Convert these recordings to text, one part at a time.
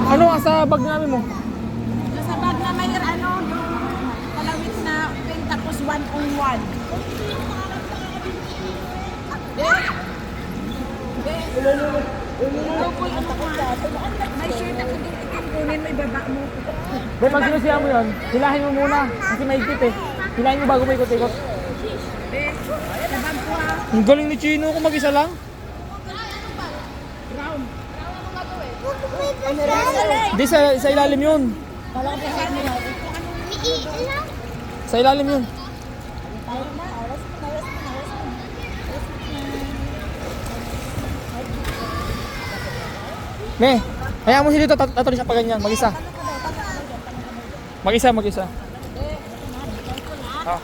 Ano ang sa bag namin mo? Sa bag na may ano, yung palawit na pink tapos 101. May shirt ako dito. Kunin mo ibaba mo. Be, pag sinusiya mo yun, hilahin mo muna. Kasi mahigpit eh. Hilahin mo bago mo ikot-ikot. Sa bag ko ha. Ang galing ni Chino kung mag-isa lang. Hindi, sa ilalim yun. Sa ilalim yun. Me, hayaan mo siya dito, tatuloy siya pa ganyan, mag-isa. Mag-isa. Ah.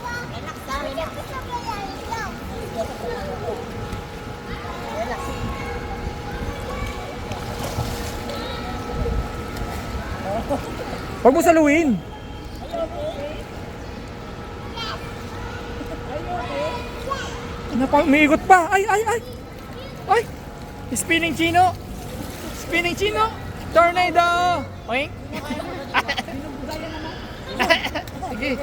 Huwag mo saluhin. Umiikot pa. Ay. Spinning Chino. Tornado. Oink. Sige.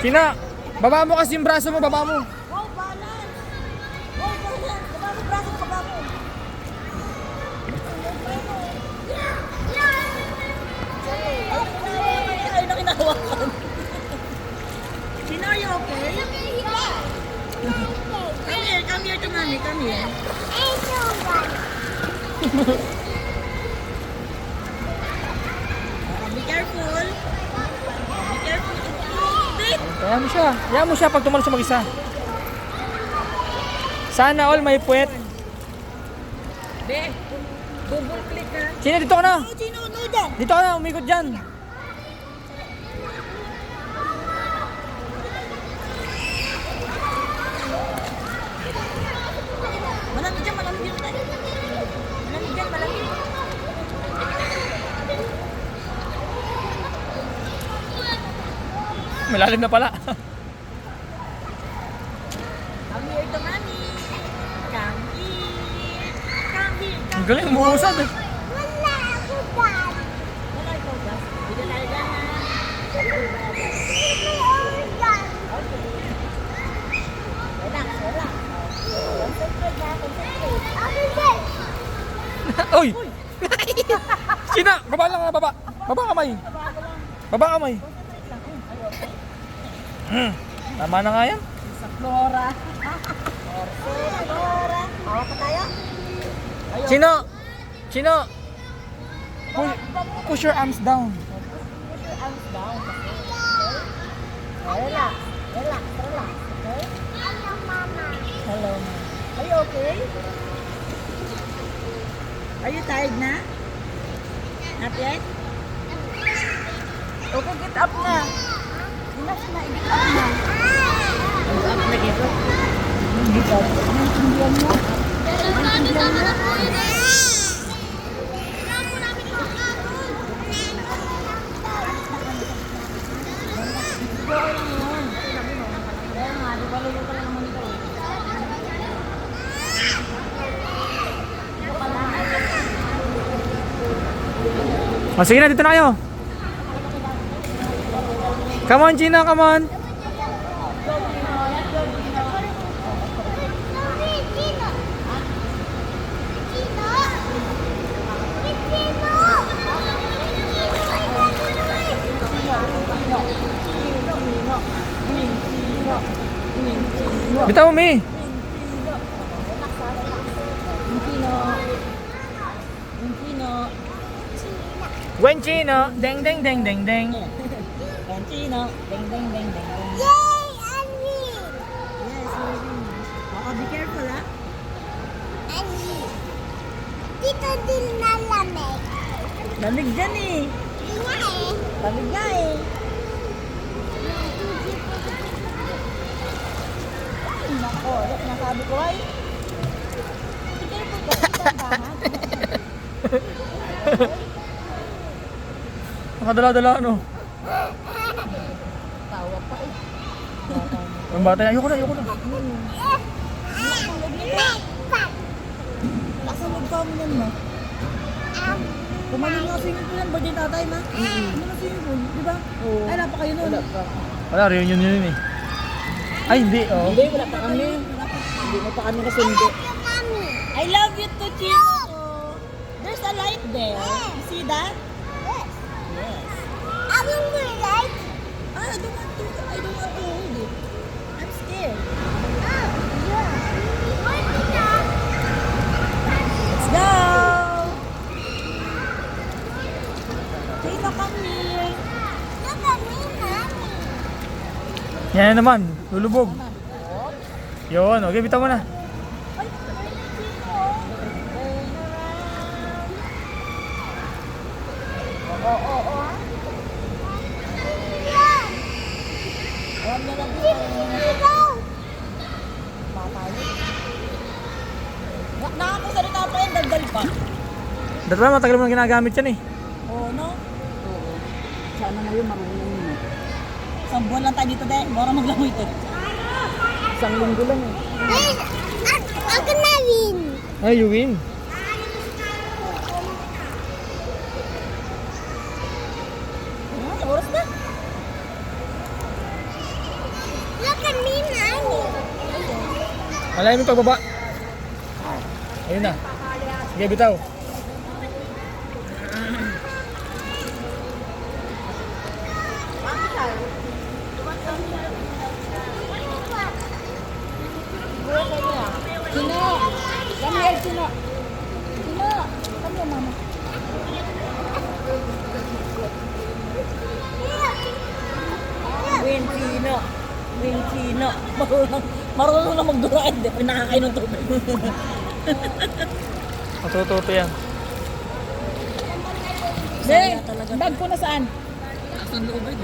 Chino, baba mo kasi yung braso mo, baba mo. Sino, are you okay? Come here to mommy, come here. Be careful. Be careful. Hayaan mo siya pag tumalon siya mag-isa. Sana all may puwet. Be, double click ha. Chino, dito ka na. Sino, no dyan? Dito ka na, umikot dyan. Malamig dyan. Malamig. Malalim na pala. Come here to mommy. Come here. Ang galing, umuusad eh. Wala ikaw ba? Dito tayo dyan ha. Relax. Concentrate. Uy! Chino, baba lang, baba. Baba kamay. Tama na nga yan. Sa Flora. Awa pa tayo? Chino. Push your arms down. Push your arms down. Relax. Okay? Hello, Mama. Are you okay? Are you tired na? Not yet? Okay, get up na. Enough na, get up na. Get up na, get up. Get up. Maintindihan mo? O sige na, dito na kayo. Come on, Chino, come on. Bitaw mo, Mi. Gwen Chino, deng. Chino, ding. Yay, Annie! Yes, baby. Be careful, ha? Annie! Dito din na lamig. Lamig dyan eh. Lamig nga eh. Ay, nako. Yan, nasabi ko ay. Be careful ka. Nakadala-dala ano. Tawa pa eh. Ang bata, ayoko na. Leg pa. kamo yan ma. Kumanin nga swimming pool yan, birthday tatay ma. Ano na swimming pool, di ba? Oo. Ay, napa kayo nun. Wala, reunion yun eh. Ay, hindi. Oh. Hindi, wala pa kami. Hindi mo pa kami kasundo. I love you too, Chino. There's a light there. You see that? Yes. Yes. I want to like. I don't want to hold it. I'm scared. Oh, yeah. What's that? Let's go! Chino, come here. Look at me, mommy. Yan naman, lulubog. Yun, okay, bitaw mo na. Ay, Chino. Oo. Yeah. Alam na lang Go. Nakakasalita pa yan, dagdal pa. Dati ba matagal mo na ginagamit yan eh. Oo, no? Oo. Sana ngayon marunong mo. Isang buwan lang tayo dito, de. Bora maglangoy ito. Isang linggo lang eh. Hey, ako na win. Ay, you win. Oras na. Look at me, mommy. Malayo mo pagbaba. Ayun na. Sige, bitaw. Chino! Come here, Chino! Chino! Come here, mama. Win, Chino! Win, Chino! Marunong na magduraan. Hindi, pinakakain ng tubig. Matututo yan. Hey, bag ko na saan? Saan loob eh?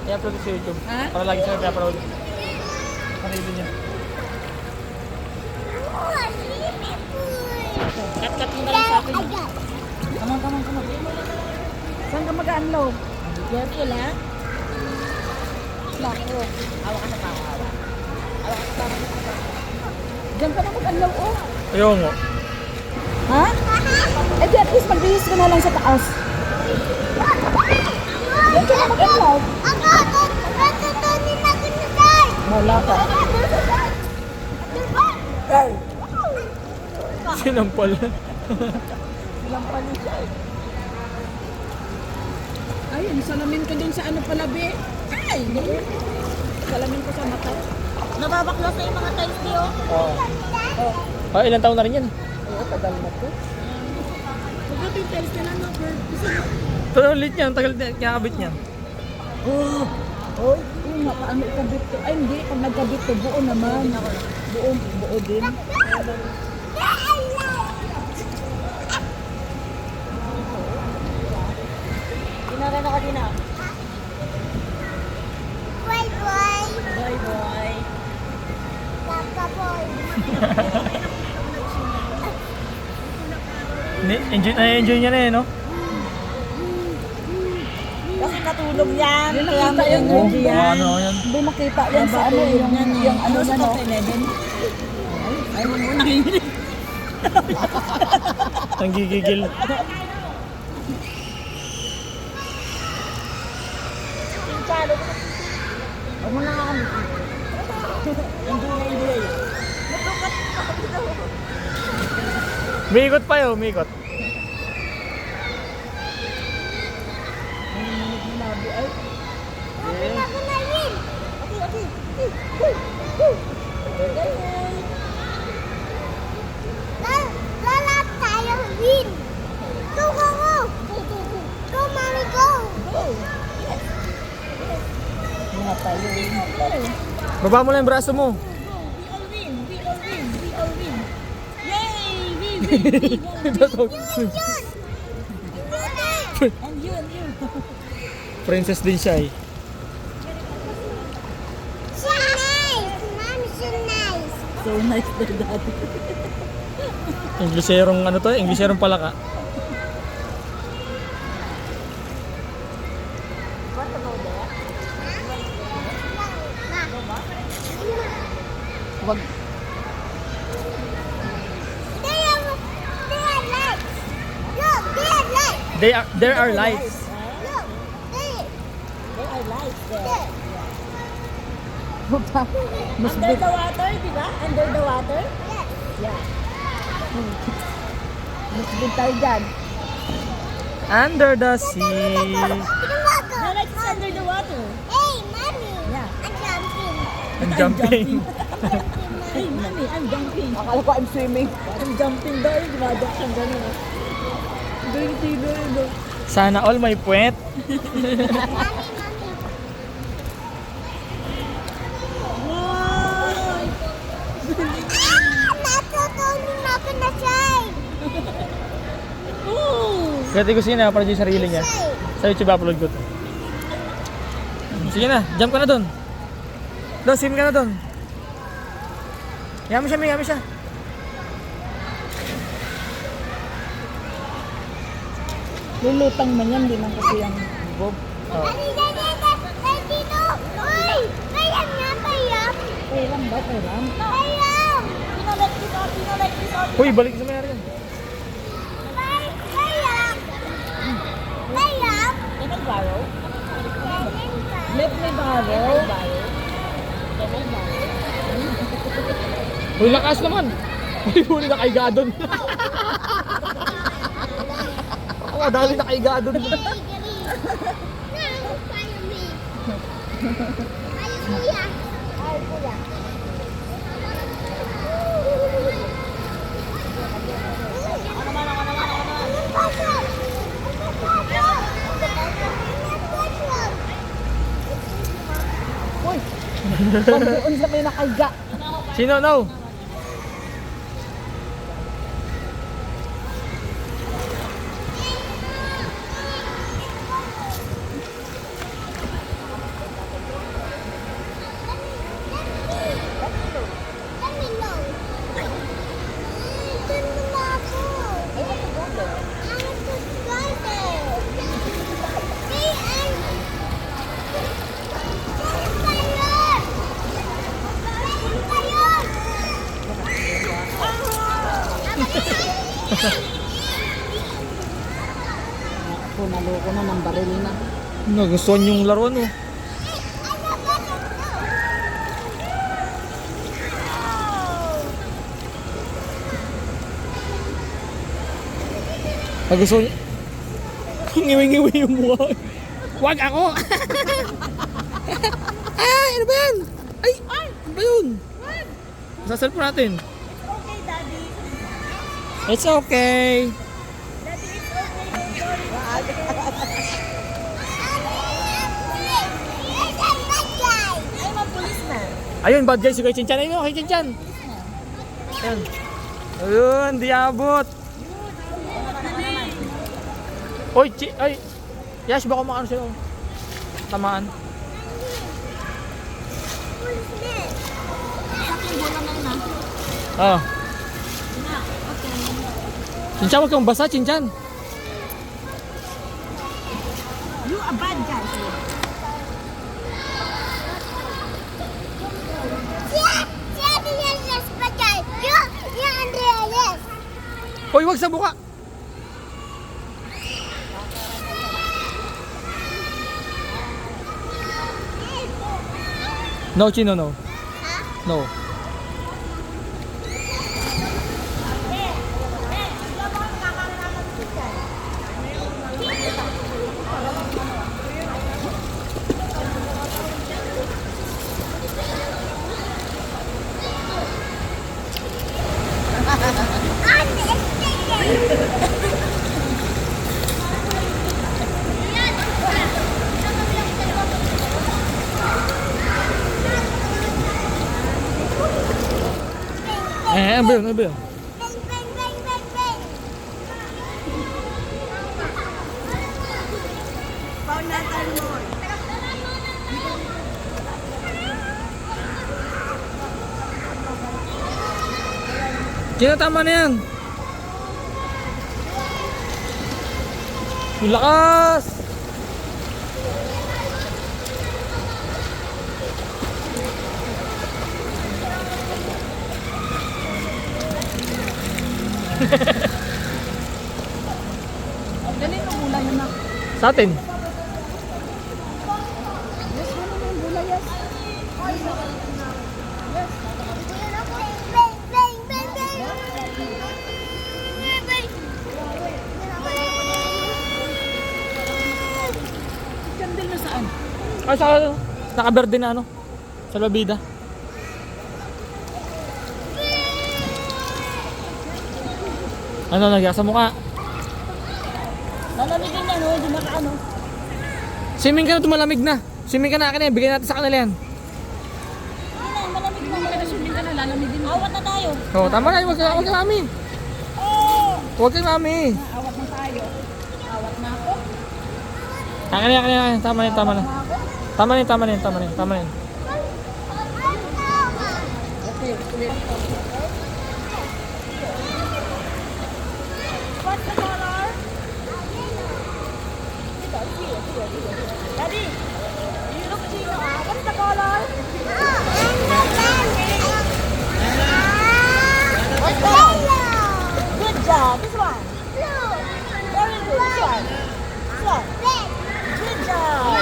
I-upload sa YouTube. Ha? Para lagi siya i-upload. Kanilin niya. Oh, swimming pool. Cut mo na lang sa akin. I got. Come on. Saan ka mag-unload? Careful, ha? Lako. Hawa ka sa tao, hawa. Hawa ka sa tao. Diyan ka na mag-unload, oh. Ayun mo. Ha? Eh, di at least magbihis ka na lang sa taas. Diyan ka na mag-unload. Ako, natutunin ako na saan. Wala ka. Ay! Sinampal. Ilang pala siya eh. Ay, salamin ko dun sa ano pala, be. Ay! Salamin ko sa mata. Nababaklas na yung mga tiles niyo. Oo. Oh. Ah, ilang taon na rin yan. Oo, tagal na to. Magkati yung tiles nila, no? Pero ulit niyan, tagal na kinakabit niyan. Oh! Oy, nga, paano ikabit to? Ay, hindi. Pag nagkabit to, buo naman. Buo din. Dinara na ka din ah. Boy, boy. Bye, boy. Papa, boy. Na-enjoy niya na eh, no? Kasi natulog yan. Kaya may Oo, energy yan. ano yan. Hindi makita yan sa ano, yung ano sa top 11. Ay, mo nakikinig. Nanggigigil. Huwag mo na nga kami. Hindi. Umikot pa yun, umikot. Open ako na rin. Lalat tayo win. Go. Go, mommy, go. Mga tayo. Baba mo lang yung braso mo. We all win. Yay! We win. And you. Princess din siya eh. So nice. Mommy, so nice. So nice to that. Ingleserong ano to? Ingleserong palaka. Wag. There are lights. Look, there. There are lights there. There. Under the water, di ba? Under the water? Yes. Yeah. Mas good tayo dyan. Under the sea. Tingnan mo ako. No, like it's under the water. Hey, mommy. Yeah. I'm jumping. And jumping. Hey, mommy, I'm jumping. Akala ko I'm swimming. I'm jumping daw. Dumadok siyang gano'n. Doing tilo rin. Sana all may puwet. Wow! Natutulong ako na slide. Ooh! Kasi gusto niya na-upload yung sarili niya. Slide. Sa YouTube upload ko to. Sige na, jump ka na doon. Doon, swim ka na doon. Yaman siya, may yaman siya. Lulutang man yan, di man kasi yung bob. Oh. Dito. Uy, bayam na, bayam. Pairam ba? Pairam? Bayam. Pinalek this out, pinalek this out. Uy, balik sa mayari yan. Bayam. Bayam. Can I borrow? Bayam. Let me borrow. Uy, lakas naman. Uy, huli na kay Gadon. Ako, dali na kay Gadon. Now, follow me. Follow me, ah. Ay, kuya. Doon sa may nakaiga. Sino, no? Let me know. Dun muna ako. I want to go there. Hey, saan ba yun? Saan ba yun? Ako, naloko na ng baril na. Nagustuhan yung laruan, oh. Ano ba ito? Nagustuhan niya. Ngiwi-ngiwi yung mukha. Wag ako! Ay, ano ba yan? Ay, ano ba yun? Sa cellphone natin. Okay, Daddy. It's okay. Daddy, it's okay. I'm a policeman. Ayun, bad guys, si Kuya Chinchan. Ayun, kay Chinchan. Ayun. Ayun, di abot. Oy, ay. Yash, baka maano siya. Oh. Tamaan. Oh. Chinchan, huwag kang basa, Chinchan. You a bad guy. Hoy, wag sa buka. No, Chino, no. No. Ano ba yun? Ano ba yun? Chino, tama na yan. Ang lakas! Dali mo muna Sa atin. Candle na saan? Ay, sa nakaberde na ano. Sa Labida. Ano, nagya sa mukha. Lalamigin yan, oh. Hindi makaano. Swimming ka na, tumalamig na. Swimming ka na akin eh, bigyan natin sa kanila yan. Hindi na, malamig na. Malamig ka na, lalamigin. Awat na tayo. Oo, tama na, huwag ka mami. Oh! Huwag ka mami. Awat na tayo. Awat na ako. Akin, tama na yun, tama na. Tama na yun, tama na yun, tama na yun, tama na yun. Okay, ulit. What's the color? Daddy, you look Chino. What's the color? What's the color? Good job. This one. Very good. This one. This one. Good job.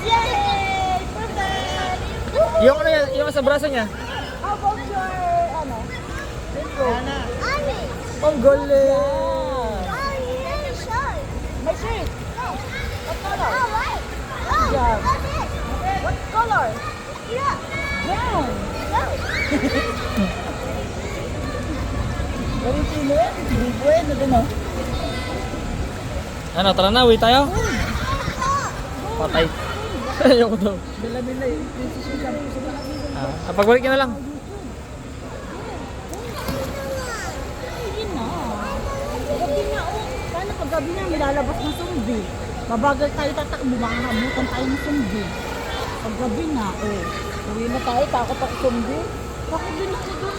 Yay! Perfect! Yung ano yan, yung sa braso niya. How about your, ano? Ang galing. My shirt. What color? Good job. What color? Brown. Very Chino. Hindi pwede din, oh. Ano, tara na, uwi tayo. Patay. Ayoko daw. Dala-dala eh. Princess yung shampoo sa lahat. Pagbalik ka na lang. Yun na. Gabi na, oh. Paano pag gabi na, may lalabas ng zombie. Mabagal tayo tatakbo, makakabutan tayo ng zombie. Pag gabi na, oh. Uwi na tayo, takot ako zombie. Bakit din ako doon?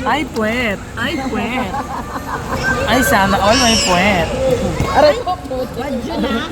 Ay, puwet. Ay, puwet. Ay, sana all may puwet. Aray, wadyo na.